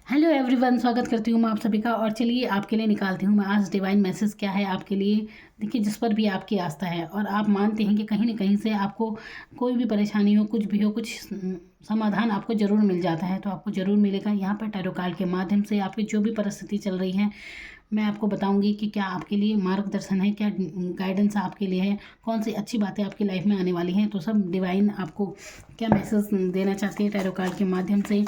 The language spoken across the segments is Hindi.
हेलो एवरीवन, स्वागत करती हूँ मैं आप सभी का। और चलिए आपके लिए निकालती हूँ मैं आज डिवाइन मैसेज क्या है आपके लिए। देखिए, जिस पर भी आपकी आस्था है और आप मानते हैं कि कहीं ना कहीं से आपको कोई भी परेशानी हो, कुछ भी हो, कुछ समाधान आपको ज़रूर मिल जाता है, तो आपको ज़रूर मिलेगा। यहाँ पर टैरो कार्ड के माध्यम से आपकी जो भी परिस्थिति चल रही है, मैं आपको बताऊंगी कि क्या आपके लिए मार्गदर्शन है, क्या गाइडेंस आपके लिए है, कौन सी अच्छी बातें आपकी लाइफ में आने वाली हैं। तो सब डिवाइन आपको क्या मैसेज देना चाहती है टैरो कार्ड के माध्यम से।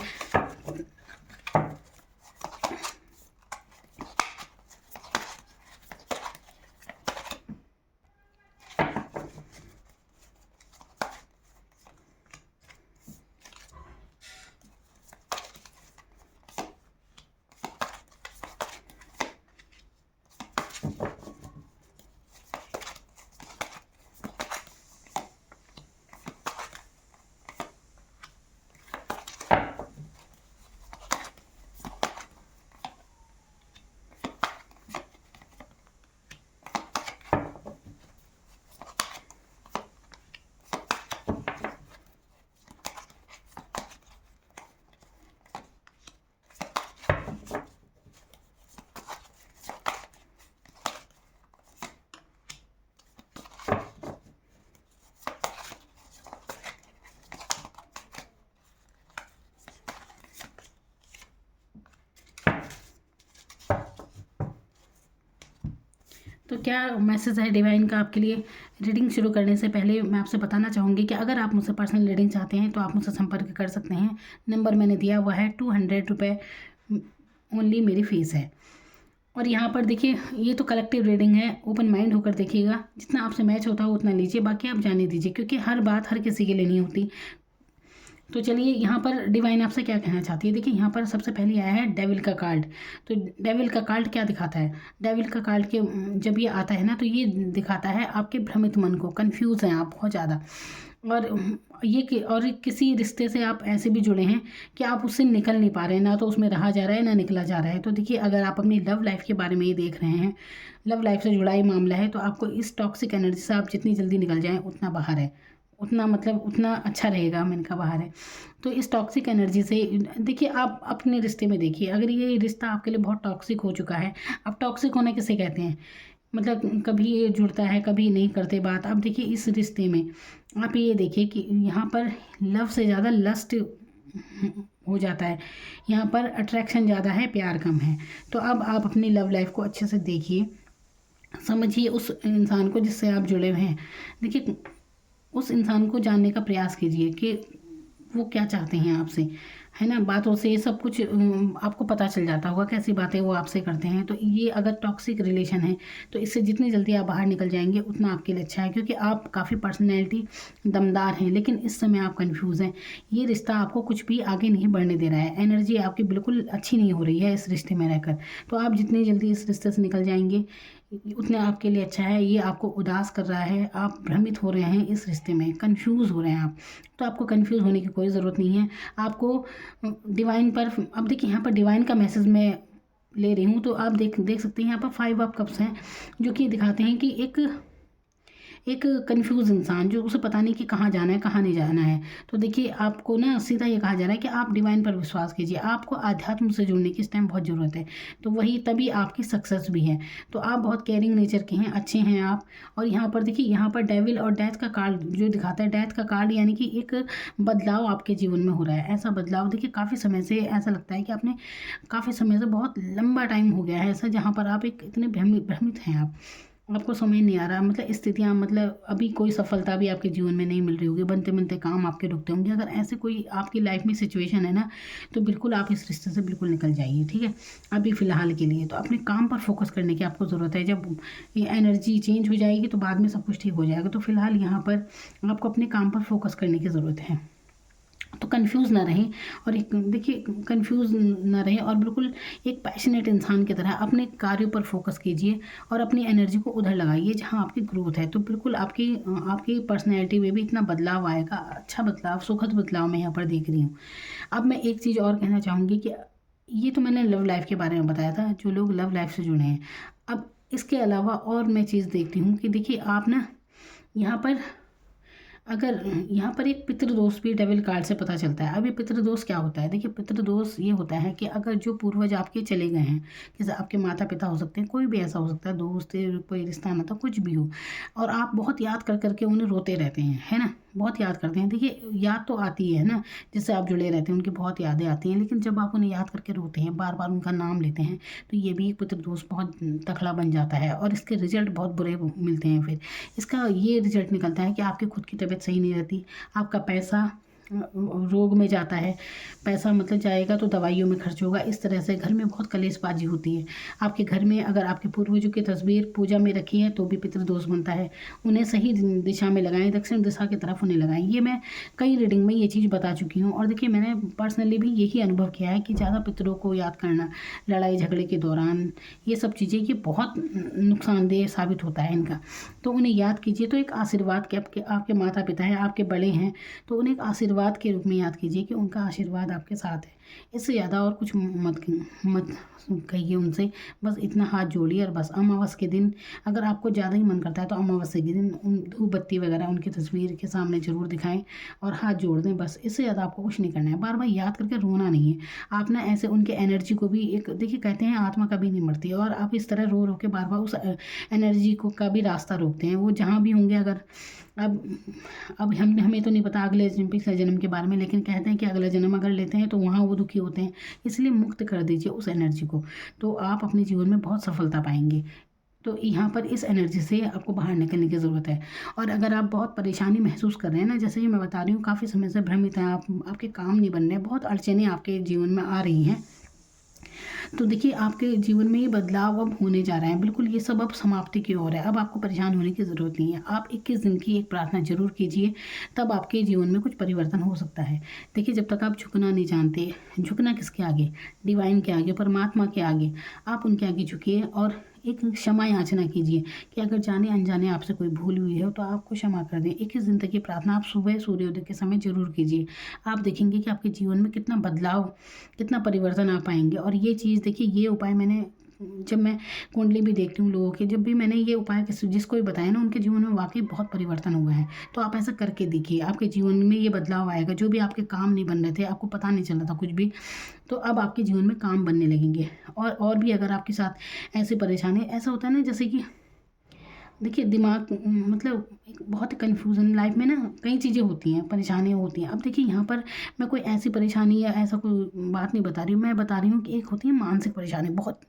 तो क्या मैसेज है डिवाइन का आपके लिए। रीडिंग शुरू करने से पहले मैं आपसे बताना चाहूँगी कि अगर आप मुझसे पर्सनल रीडिंग चाहते हैं तो आप मुझसे संपर्क कर सकते हैं। नंबर मैंने दिया हुआ है, 200 रुपये ओनली मेरी फ़ीस है। और यहाँ पर देखिए, ये तो कलेक्टिव रीडिंग है, ओपन माइंड होकर देखिएगा। जितना आपसे मैच होता हो उतना लीजिए, बाकी आप जाने दीजिए, क्योंकि हर बात हर किसी के लिए नहीं होती। तो चलिए, यहाँ पर डिवाइन आपसे क्या कहना चाहती है। देखिए, यहाँ पर सबसे पहले आया है डेविल का कार्ड। तो डेविल का कार्ड क्या दिखाता है। डेविल का कार्ड के जब ये आता है ना, तो ये दिखाता है आपके भ्रमित मन को। कंफ्यूज हैं आप बहुत ज़्यादा, और और किसी रिश्ते से आप ऐसे भी जुड़े हैं कि आप उससे निकल नहीं पा रहे हैं, ना तो उसमें रहा जा रहा है ना निकला जा रहा है। तो देखिए, अगर आप अपनी लव लाइफ के बारे में ये देख रहे हैं, लव लाइफ से जुड़ा ही मामला है, तो आपको इस टॉक्सिक एनर्जी से आप जितनी जल्दी निकल जाएं उतना बाहर है, उतना मतलब उतना अच्छा रहेगा। मैंने कहा बाहर है। तो इस टॉक्सिक एनर्जी से देखिए, आप अपने रिश्ते में देखिए, अगर ये रिश्ता आपके लिए बहुत टॉक्सिक हो चुका है। अब टॉक्सिक होने किसे कहते हैं, मतलब कभी ये जुड़ता है कभी नहीं करते बात। अब देखिए, इस रिश्ते में आप ये देखिए कि यहाँ पर लव से ज़्यादा लस्ट हो जाता है, यहाँ पर अट्रैक्शन ज़्यादा है, प्यार कम है। तो अब आप अपनी लव लाइफ को अच्छे से देखिए, समझिए उस इंसान को जिससे आप जुड़े हुए हैं। देखिए, उस इंसान को जानने का प्रयास कीजिए कि वो क्या चाहते हैं आपसे, है ना। बातों से ये सब कुछ आपको पता चल जाता होगा कैसी बातें वो आपसे करते हैं। तो ये अगर टॉक्सिक रिलेशन है, तो इससे जितनी जल्दी आप बाहर निकल जाएंगे उतना आपके लिए अच्छा है, क्योंकि आप काफ़ी पर्सनैलिटी दमदार हैं, लेकिन इस समय आप कंफ्यूज हैं। ये रिश्ता आपको कुछ भी आगे नहीं बढ़ने दे रहा है, एनर्जी आपकी बिल्कुल अच्छी नहीं हो रही है इस रिश्ते में रहकर। तो आप जितनी जल्दी इस रिश्ते से निकल जाएंगे उतने आपके लिए अच्छा है। ये आपको उदास कर रहा है, आप भ्रमित हो रहे हैं इस रिश्ते में, कंफ्यूज हो रहे हैं आप। तो आपको कंफ्यूज होने की कोई ज़रूरत नहीं है। आपको डिवाइन पर, अब देखिए यहाँ पर डिवाइन का मैसेज मैं ले रही हूँ, तो आप देख देख सकते हैं यहाँ पर 5 ऑफ कप्स हैं, जो कि दिखाते हैं कि एक कंफ्यूज इंसान जो उसे पता नहीं कि कहाँ जाना है कहाँ नहीं जाना है। तो देखिए, आपको ना सीधा ये कहा जा रहा है कि आप डिवाइन पर विश्वास कीजिए, आपको आध्यात्म से जुड़ने की इस टाइम बहुत ज़रूरत है। तो वही तभी आपकी सक्सेस भी है। तो आप बहुत केयरिंग नेचर के हैं, अच्छे हैं आप। और यहाँ पर देखिए, यहाँ पर डेविल और डेथ का कार्ड जो दिखाता है, डेथ का कार्ड यानी कि एक बदलाव आपके जीवन में हो रहा है। ऐसा बदलाव देखिए, काफ़ी समय से ऐसा लगता है कि आपने काफ़ी समय से, बहुत लंबा टाइम हो गया है ऐसा, जहाँ पर आप एक इतने भ्रमित हैं आप, आपको समझ नहीं आ रहा, मतलब स्थितियाँ, मतलब अभी कोई सफलता भी आपके जीवन में नहीं मिल रही होगी, बनते बनते काम आपके रुकते होंगे। अगर ऐसे कोई आपकी लाइफ में सिचुएशन है ना, तो बिल्कुल आप इस रिश्ते से बिल्कुल निकल जाइए, ठीक है। अभी फ़िलहाल के लिए तो अपने काम पर फोकस करने की आपको ज़रूरत है। जब ये एनर्जी चेंज हो जाएगी तो बाद में सब कुछ ठीक हो जाएगा। तो फिलहाल यहाँ पर आपको अपने काम पर फोकस करने की ज़रूरत है। तो कंफ्यूज ना रहें, और एक देखिए, कंफ्यूज ना रहें और बिल्कुल एक पैशनेट इंसान की तरह अपने कार्यों पर फोकस कीजिए और अपनी एनर्जी को उधर लगाइए जहां आपकी ग्रोथ है। तो बिल्कुल आपकी आपकी पर्सनैलिटी में भी इतना बदलाव आएगा, अच्छा बदलाव, सुखद बदलाव मैं यहाँ पर देख रही हूँ। अब मैं एक चीज़ और कहना चाहूँगी कि ये तो मैंने लव लाइफ के बारे में बताया था, जो लोग लव लाइफ से जुड़े हैं। अब इसके अलावा और मैं चीज़ देखती हूँ कि देखिए, आप ना यहाँ पर अगर यहाँ पर एक पितृदोष भी डेविल कार्ड से पता चलता है। अब ये पितृदोष क्या होता है? देखिए, पितृदोष ये होता है कि अगर जो पूर्वज आपके चले गए हैं, जैसे आपके माता पिता हो सकते हैं, कोई भी ऐसा हो सकता है, दोस्त, कोई रिश्ता नाता कुछ भी हो, और आप बहुत याद कर करके उन्हें रोते रहते हैं, है ना, बहुत याद करते हैं। देखिए, याद तो आती है ना, जिससे आप जुड़े रहते हैं, उनकी बहुत यादें आती हैं, लेकिन जब आप उन्हें याद करके रोते हैं, बार बार उनका नाम लेते हैं, तो ये भी एक पितृदोष बहुत तगड़ा बन जाता है, और इसके रिजल्ट बहुत बुरे मिलते हैं। फिर इसका ये रिजल्ट निकलता है कि आपकी खुद की तबीयत सही नहीं रहती, आपका पैसा रोग में जाता है, पैसा मतलब जाएगा तो दवाइयों में खर्च होगा। इस तरह से घर में बहुत कलेशबाजी होती है। आपके घर में अगर आपके पूर्वजों की तस्वीर पूजा में रखी है तो भी पितृदोष बनता है। उन्हें सही दिशा में लगाएं, दक्षिण दिशा की तरफ उन्हें लगाएं। ये मैं कई रीडिंग में ये चीज़ बता चुकी हूँ। और देखिए, मैंने पर्सनली भी यही अनुभव किया है कि ज़्यादा पितरों को याद करना लड़ाई झगड़े के दौरान, ये सब चीज़ें ये बहुत नुकसानदेह साबित होता है इनका। तो उन्हें याद कीजिए, तो एक आशीर्वाद के आपके माता पिता हैं, आपके बड़े हैं, तो उन्हें एक आशीर्वाद के रूप में याद कीजिए कि उनका आशीर्वाद आपके साथ है। इससे ज़्यादा और कुछ मत कहिए उनसे, बस इतना हाथ जोड़िए। और बस अमावस के दिन अगर आपको ज़्यादा ही मन करता है तो अमावस्या के दिन धूप बत्ती वगैरह उनकी तस्वीर के सामने ज़रूर दिखाएं और हाथ जोड़ दें। बस इससे ज़्यादा आपको कुछ नहीं करना है। बार बार याद करके रोना नहीं है। आप ना ऐसे उनके एनर्जी को भी एक, देखिए कहते हैं आत्मा कभी नहीं मरती, और आप इस तरह रो रो के बार बार उस एनर्जी को का भी रास्ता रोकते हैं। वो जहाँ भी होंगे, अगर अब हमें तो नहीं पता अगले पिछले जन्म के बारे में, लेकिन कहते हैं कि अगला जन्म अगर लेते हैं तो वहाँ वो दुखी होते हैं, इसलिए मुक्त कर दीजिए उस एनर्जी को, तो आप अपने जीवन में बहुत सफलता पाएंगे। तो यहाँ पर इस एनर्जी से आपको बाहर निकलने की ज़रूरत है। और अगर आप बहुत परेशानी महसूस कर रहे हैं ना, जैसे कि मैं बता रही हूँ, काफ़ी समय से भ्रमित हैं आप, आपके काम नहीं बन रहे, बहुत अड़चनें आपके जीवन में आ रही हैं, तो देखिए आपके जीवन में ये बदलाव अब होने जा रहा है। बिल्कुल ये सब अब समाप्ति की ओर है। अब आपको परेशान होने की ज़रूरत नहीं है। आप 21 दिन की एक प्रार्थना जरूर कीजिए, तब आपके जीवन में कुछ परिवर्तन हो सकता है। देखिए, जब तक आप झुकना नहीं जानते, झुकना किसके आगे? डिवाइन के आगे, परमात्मा के आगे। आप उनके आगे झुकिए और एक क्षमा याचना कीजिए कि अगर जाने अनजाने आपसे कोई भूल हुई है तो आपको क्षमा कर दें। 21 दिन तक की प्रार्थना आप सुबह सूर्योदय के समय जरूर कीजिए। आप देखेंगे कि आपके जीवन में कितना बदलाव, कितना परिवर्तन आ पाएंगे। और ये चीज़ देखिए, ये उपाय मैंने, जब मैं कुंडली भी देखती हूँ लोगों के, जब भी मैंने ये उपाय जिसको भी बताया ना, उनके जीवन में वाकई बहुत परिवर्तन हुआ है। तो आप ऐसा करके देखिए, आपके जीवन में ये बदलाव आएगा। जो भी आपके काम नहीं बन रहे थे, आपको पता नहीं चल रहा था कुछ भी, तो अब आपके जीवन में काम बनने लगेंगे। और भी अगर आपके साथ ऐसी परेशानी, ऐसा होता है ना, जैसे कि देखिए दिमाग मतलब एक बहुत कन्फ्यूज़न लाइफ में ना, कई चीज़ें होती हैं, परेशानियाँ होती हैं। अब देखिए, यहाँ पर मैं कोई ऐसी परेशानी या ऐसा कोई बात नहीं बता रही हूँ, मैं बता रही हूँ कि एक होती है मानसिक परेशानी। बहुत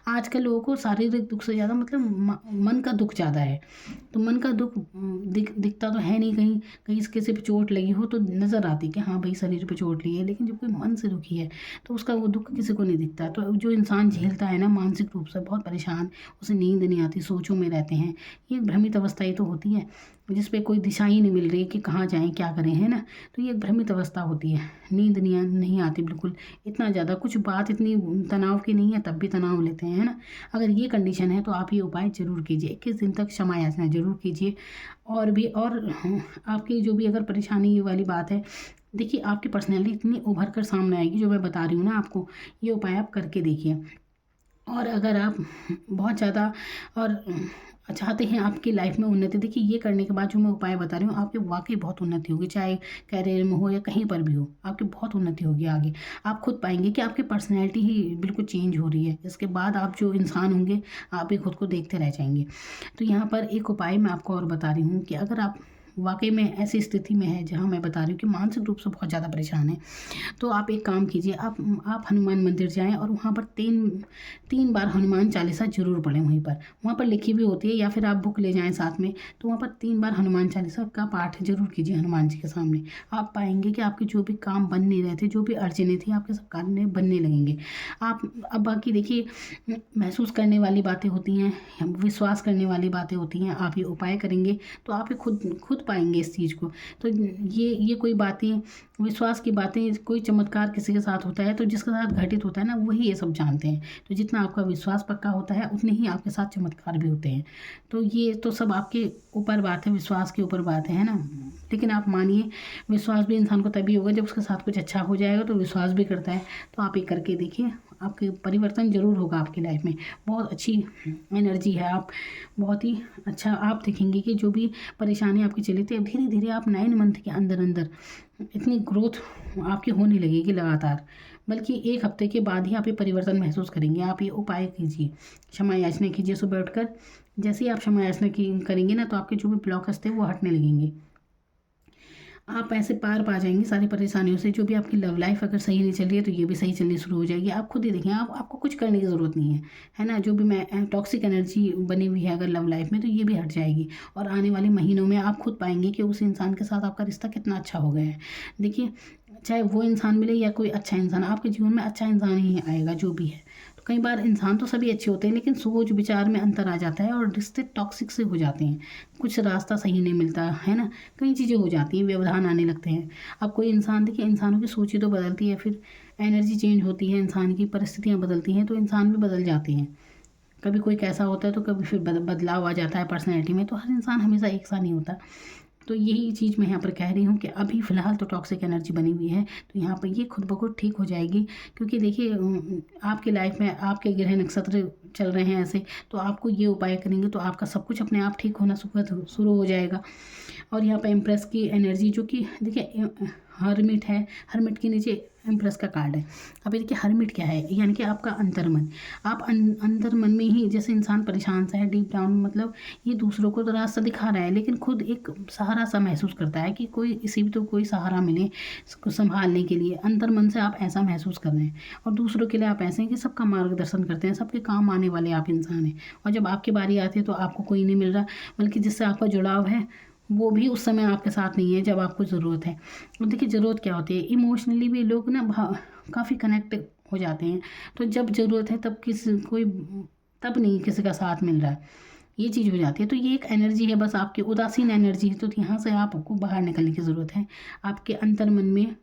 आजकल लोगों को शारीरिक दुख से ज़्यादा मतलब मन का दुख ज़्यादा है। तो मन का दुख दिखता तो है नहीं, कहीं कहीं किसी पे चोट लगी हो तो नज़र आती कि हाँ भाई शरीर पे चोट लगी है, लेकिन जब कोई मन से दुखी है तो उसका वो दुख किसी को नहीं दिखता। तो जो इंसान झेलता है ना मानसिक रूप से बहुत परेशान, उसे नींद नहीं आती, सोचों में रहते हैं, ये भ्रमित अवस्था ही तो होती है, जिस पे कोई दिशा ही नहीं मिल रही कि कहाँ जाएं, क्या करें, है ना। तो ये एक भ्रमित अवस्था होती है। नींद नहीं आती बिल्कुल, इतना ज़्यादा कुछ बात इतनी तनाव की नहीं है, तब भी तनाव लेते हैं, है ना। अगर ये कंडीशन है तो आप ये उपाय जरूर कीजिए। 21 दिन तक क्षमा याचना जरूर कीजिए। और भी आपकी जो भी अगर परेशानी वाली बात है, देखिए आपकी पर्सनैलिटी इतनी उभर कर सामने आएगी, जो मैं बता रही हूँ ना आपको, ये उपाय आप करके देखिए। और अगर आप बहुत ज़्यादा और चाहते हैं आपकी लाइफ में उन्नति, देखिए ये करने के बाद जो मैं उपाय बता रही हूँ, आपकी वाकई बहुत उन्नति होगी, चाहे कैरियर में हो या कहीं पर भी हो, आपकी बहुत उन्नति होगी आगे। आप खुद पाएंगे कि आपकी पर्सनैलिटी ही बिल्कुल चेंज हो रही है। इसके बाद आप जो इंसान होंगे, आप भी खुद को देखते रह जाएंगे। तो यहाँ पर एक उपाय मैं आपको और बता रही हूँ कि अगर आप वाकई में ऐसी स्थिति में है जहाँ मैं बता रही हूँ कि मानसिक रूप से बहुत ज़्यादा परेशान है, तो आप एक काम कीजिए, आप हनुमान मंदिर जाएं और वहाँ पर तीन बार हनुमान चालीसा जरूर पढ़ें। वहाँ पर लिखी भी होती है, या फिर आप बुक ले जाएं साथ में, तो वहाँ पर 3 बार हनुमान चालीसा का पाठ जरूर कीजिए हनुमान जी के सामने। आप पाएंगे कि आपके जो भी काम बन नहीं रहे थे, जो भी अड़चने थी, आपके सब कार्य बनने लगेंगे। आप अब बाकी देखिए, महसूस करने वाली बातें होती हैं, विश्वास करने वाली बातें होती हैं। आप ये उपाय करेंगे तो आप ये खुद पाएंगे इस चीज़ को। तो ये कोई बातें, विश्वास की बातें, कोई चमत्कार किसी के साथ होता है तो जिसके साथ घटित होता है ना, वही ये सब जानते हैं। तो जितना आपका विश्वास पक्का होता है, उतने ही आपके साथ चमत्कार भी होते हैं। तो ये तो सब आपके ऊपर बात है, विश्वास के ऊपर बात है ना। लेकिन आप मानिए, विश्वास भी इंसान को तभी होगा जब उसके साथ कुछ अच्छा हो जाएगा तो विश्वास भी करता है। तो आप ये करके देखिए, आपके परिवर्तन ज़रूर होगा आपकी लाइफ में। बहुत अच्छी एनर्जी है, आप बहुत ही अच्छा आप देखेंगे कि जो भी परेशानी आपकी चली थी, अब धीरे धीरे आप 9 मंथ के अंदर अंदर इतनी ग्रोथ आपकी होने लगेगी लगातार। बल्कि 1 हफ्ते के बाद ही आप ये परिवर्तन महसूस करेंगे। आप ये उपाय कीजिए, क्षमा याचना कीजिए सुबह उठकर। जैसे ही आप क्षमा याचना करेंगे ना, तो आपके जो भी ब्लॉकस थे वो हटने लगेंगे। आप ऐसे पार पा जाएंगे सारी परेशानियों से। जो भी आपकी लव लाइफ अगर सही नहीं चल रही है, तो ये भी सही चलनी शुरू हो जाएगी। आप खुद ही देखें, आपको कुछ करने की ज़रूरत नहीं है ना। जो भी मैं टॉक्सिक एनर्जी बनी हुई है अगर लव लाइफ में, तो ये भी हट जाएगी। और आने वाले महीनों में आप खुद पाएंगे कि उस इंसान के साथ आपका रिश्ता कितना अच्छा हो गया है। देखिए, चाहे वो इंसान मिले या कोई अच्छा इंसान, आपके जीवन में अच्छा इंसान ही आएगा जो भी है। तो कई बार इंसान तो सभी अच्छे होते हैं, लेकिन सोच विचार में अंतर आ जाता है और रिश्ते टॉक्सिक से हो जाते हैं। कुछ रास्ता सही नहीं मिलता है ना, कई चीज़ें हो जाती हैं, व्यवधान आने लगते हैं। अब कोई इंसान, देखिए इंसानों की सोच ही तो बदलती है, फिर एनर्जी चेंज होती है, इंसान की परिस्थितियाँ बदलती हैं, तो इंसान भी बदल जाते हैं। कभी कोई कैसा होता है तो कभी फिर बदलाव आ जाता है पर्सनैलिटी में। तो हर इंसान हमेशा एक सा नहीं होता। तो यही चीज़ मैं यहाँ पर कह रही हूँ कि अभी फ़िलहाल तो टॉक्सिक एनर्जी बनी हुई है, तो यहाँ पर ये खुद ब खुद ठीक हो जाएगी। क्योंकि देखिए, आपके लाइफ में आपके ग्रह नक्षत्र चल रहे हैं ऐसे, तो आपको ये उपाय करेंगे तो आपका सब कुछ अपने आप ठीक होना शुरू हो जाएगा। और यहाँ पर एम्प्रेस की एनर्जी, जो कि देखिए हर्मिट है, हर्मिट के नीचे एम्प्रेस का कार्ड है। अभी देखिए हर्मिट क्या है, यानी कि आपका अंतर्मन। आप अंतर मन में ही, जैसे इंसान परेशान सा है डीप डाउन, मतलब ये दूसरों को तो रास्ता दिखा रहा है, लेकिन खुद एक सहारा सा महसूस करता है कि कोई इसी भी तो कोई सहारा मिले इसको संभालने के लिए। अंतर मन से आप ऐसा महसूस कर रहे हैं, और दूसरों के लिए आप ऐसे हैं कि सबका मार्गदर्शन करते हैं, सबके काम आने वाले आप इंसान हैं। और जब आपकी बारी आती है तो आपको कोई नहीं मिल रहा, बल्कि जिससे आपका जुड़ाव है वो भी उस समय आपके साथ नहीं है जब आपको ज़रूरत है। और देखिए ज़रूरत क्या होती है, इमोशनली भी लोग ना काफ़ी कनेक्ट हो जाते हैं। तो जब ज़रूरत है तब तब नहीं किसी का साथ मिल रहा है, ये चीज़ हो जाती है। तो ये एक एनर्जी है, बस आपकी उदासीन एनर्जी है। तो यहाँ से आपको बाहर निकलने की ज़रूरत है। आपके अंतर मन में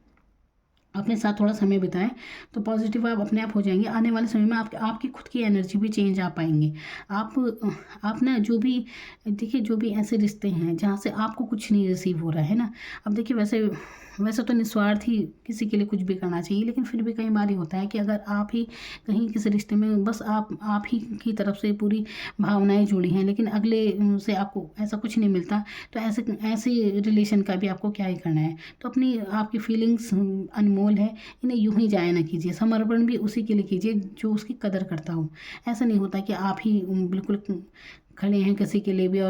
अपने साथ थोड़ा समय बिताएं, तो पॉजिटिव आप अपने आप हो जाएंगे। आने वाले समय में आपकी खुद की एनर्जी भी चेंज आ पाएंगे। आप ना, जो भी देखिए, जो भी ऐसे रिश्ते हैं जहाँ से आपको कुछ नहीं रिसीव हो रहा है ना, अब देखिए वैसे तो निस्वार्थ ही किसी के लिए कुछ भी करना चाहिए, लेकिन फिर भी कई बार ये होता है कि अगर आप ही कहीं किसी रिश्ते में बस आप ही की तरफ से पूरी भावनाएं जुड़ी हैं, लेकिन अगले से आपको ऐसा कुछ नहीं मिलता, तो ऐसे रिलेशन का भी आपको क्या ही करना है। तो अपनी आपकी फीलिंग्स अनमोल है, इन्हें यूं ही जाया ना कीजिए। समर्पण भी उसी के लिए कीजिए जो उसकी कदर करता हो। ऐसा नहीं होता कि आप ही बिल्कुल खड़े हैं किसी के लिए भी,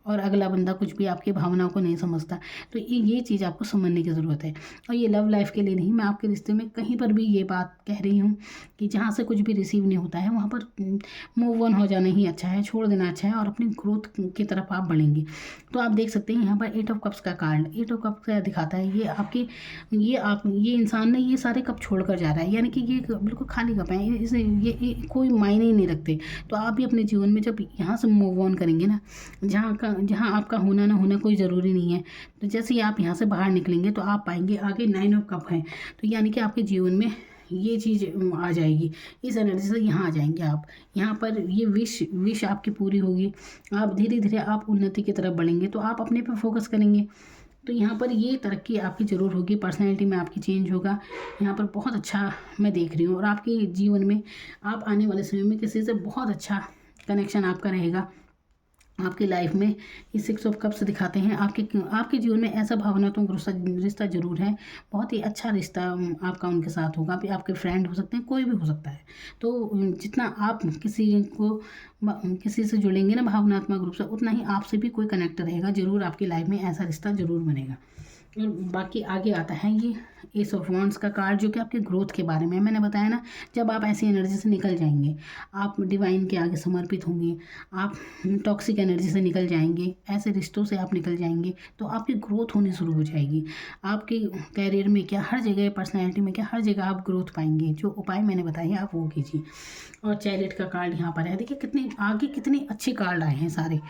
और अगला बंदा कुछ भी आपकी भावनाओं को नहीं समझता। तो ये चीज़ आपको समझने की ज़रूरत है। और ये लव लाइफ के लिए नहीं, मैं आपके रिश्ते में कहीं पर भी ये बात कह रही हूँ कि जहाँ से कुछ भी रिसीव नहीं होता है, वहाँ पर मूव ऑन हो जाना ही अच्छा है, छोड़ देना अच्छा है, और अपनी ग्रोथ की तरफ आप बढ़ेंगे। तो आप देख सकते हैं यहाँ पर 8 ऑफ कप्स का कार्ड, 8 ऑफ कप्स का दिखाता है ये इंसान ने ये सारे कप छोड़ कर जा रहा है, यानी कि ये बिल्कुल खाली कप है, इसे ये कोई मायने ही नहीं रखते। तो आप भी अपने जीवन में जब यहाँ से मूव ऑन करेंगे ना, जहाँ आपका होना ना होना कोई ज़रूरी नहीं है, तो जैसे ही आप यहाँ से बाहर निकलेंगे तो आप पाएंगे आगे 9 ऑफ कप है। तो यानी कि आपके जीवन में ये चीज़ आ जाएगी, इस एनर्जी से यहाँ आ जाएंगे आप। यहाँ पर ये विश आपकी पूरी होगी। आप धीरे धीरे आप उन्नति की तरफ बढ़ेंगे, तो आप अपने पे फोकस करेंगे, तो यहाँ पर ये तरक्की आपकी ज़रूर होगी। पर्सनैलिटी में आपकी चेंज होगा, यहाँ पर बहुत अच्छा मैं देख रही हूँ। और आपके जीवन में आप आने वाले समय में किसी से बहुत अच्छा कनेक्शन आपका रहेगा। आपकी लाइफ में ये 6 ऑफ कप्स दिखाते हैं, आपके जीवन में ऐसा भावनात्मक रिश्ता जरूर है। बहुत ही अच्छा रिश्ता आपका उनके साथ होगा। भी आपके फ्रेंड हो सकते हैं, कोई भी हो सकता है। तो जितना आप किसी से जुड़ेंगे ना भावनात्मक रूप से, उतना ही आपसे भी कोई कनेक्ट रहेगा। जरूर आपकी लाइफ में ऐसा रिश्ता जरूर बनेगा। और बाकी आगे आता है ये एस ऑफ वांड्स का कार्ड, जो कि आपके ग्रोथ के बारे में मैंने बताया ना। जब आप ऐसी एनर्जी से निकल जाएंगे, आप डिवाइन के आगे समर्पित होंगे, आप टॉक्सिक एनर्जी से निकल जाएंगे, ऐसे रिश्तों से आप निकल जाएंगे, तो आपकी ग्रोथ होनी शुरू हो जाएगी। आपके कैरियर में क्या, हर जगह, पर्सनैलिटी में क्या, हर जगह आप ग्रोथ पाएंगे। जो उपाय मैंने बताए आप वो कीजिए। और चैरिट का कार्ड यहाँ पर है, देखिए कितने अच्छे कार्ड आए हैं सारे।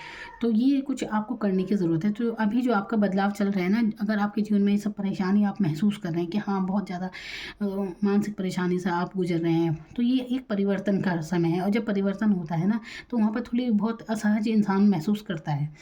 तो ये कुछ आपको करने की ज़रूरत है। तो अभी जो आपका बदलाव चल रहा है ना, अगर आपके जीवन में ये सब परेशानी आप महसूस कर रहे हैं कि हाँ बहुत ज़्यादा मानसिक परेशानी से आप गुजर रहे हैं, तो ये एक परिवर्तन का समय है। और जब परिवर्तन होता है ना, तो वहाँ पर थोड़ी बहुत असहज इंसान महसूस करता है।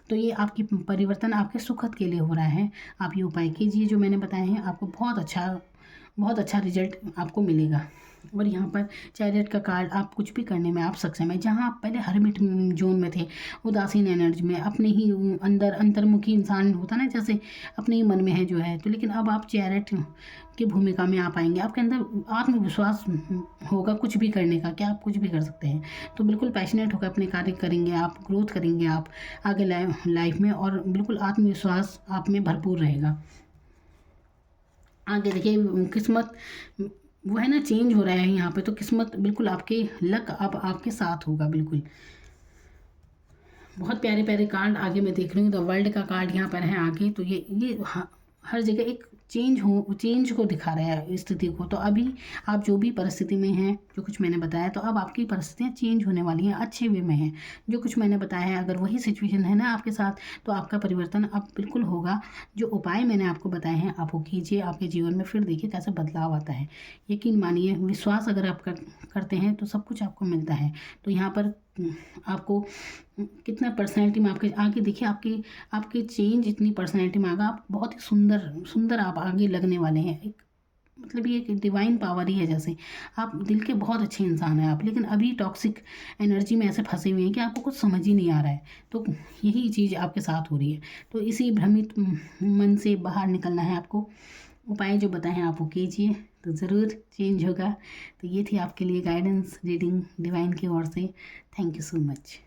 तो ये आपकी परिवर्तन आपके सुखद के लिए हो रहा है। आप ये उपाय कीजिए जो मैंने बताए हैं, आपको बहुत अच्छा रिजल्ट आपको मिलेगा। और यहाँ पर चैरियट का कार्ड, आप कुछ भी करने में आप सक्षम है। जहाँ आप पहले हरमिट जोन में थे, उदासीन एनर्जी में, अपने ही अंदर अंतर्मुखी इंसान होता ना, जैसे अपने ही मन में है जो है, तो लेकिन अब आप चैरियट की भूमिका में आ पाएंगे। आपके अंदर आत्मविश्वास होगा कुछ भी करने का, क्या आप कुछ भी कर सकते हैं। तो बिल्कुल पैशनेट होकर अपने कार्य करेंगे आप, ग्रोथ करेंगे आप आगे लाइफ में, और बिल्कुल आत्मविश्वास आप में भरपूर रहेगा। आगे देखिए किस्मत, वो है ना, चेंज हो रहा है यहाँ पे, तो किस्मत बिल्कुल आपके लक अब आपके साथ होगा बिल्कुल। बहुत प्यारे प्यारे कार्ड आगे मैं देख रही हूँ। द वर्ल्ड का कार्ड यहाँ पर है आगे, तो ये हर जगह एक चेंज को दिखा रहा है स्थिति को। तो अभी आप जो भी परिस्थिति में हैं, जो कुछ मैंने बताया, तो अब आपकी परिस्थितियाँ चेंज होने वाली हैं, अच्छे वे में हैं। जो कुछ मैंने बताया है, अगर वही सिचुएशन है ना आपके साथ, तो आपका परिवर्तन अब बिल्कुल होगा। जो उपाय मैंने आपको बताए हैं आप वो कीजिए, आपके जीवन में फिर देखिए कैसे बदलाव आता है। यकीन मानिए, विश्वास अगर आप करते हैं तो सब कुछ आपको मिलता है। तो यहाँ पर आपको कितना पर्सनैलिटी में आपके आगे देखिए, आपकी चेंज इतनी पर्सनैलिटी में आगा, आप बहुत ही सुंदर आप आगे लगने वाले हैं। एक मतलब ये एक डिवाइन पावर ही है, जैसे आप दिल के बहुत अच्छे इंसान हैं आप, लेकिन अभी टॉक्सिक एनर्जी में ऐसे फंसे हुए हैं कि आपको कुछ समझ ही नहीं आ रहा है। तो यही चीज़ आपके साथ हो रही है। तो इसी भ्रमित मन से बाहर निकलना है आपको। उपाय जो बताए हैं आप वो कीजिए, तो ज़रूर चेंज होगा। तो ये थी आपके लिए गाइडेंस रीडिंग डिवाइन की ओर से। Thank you so much.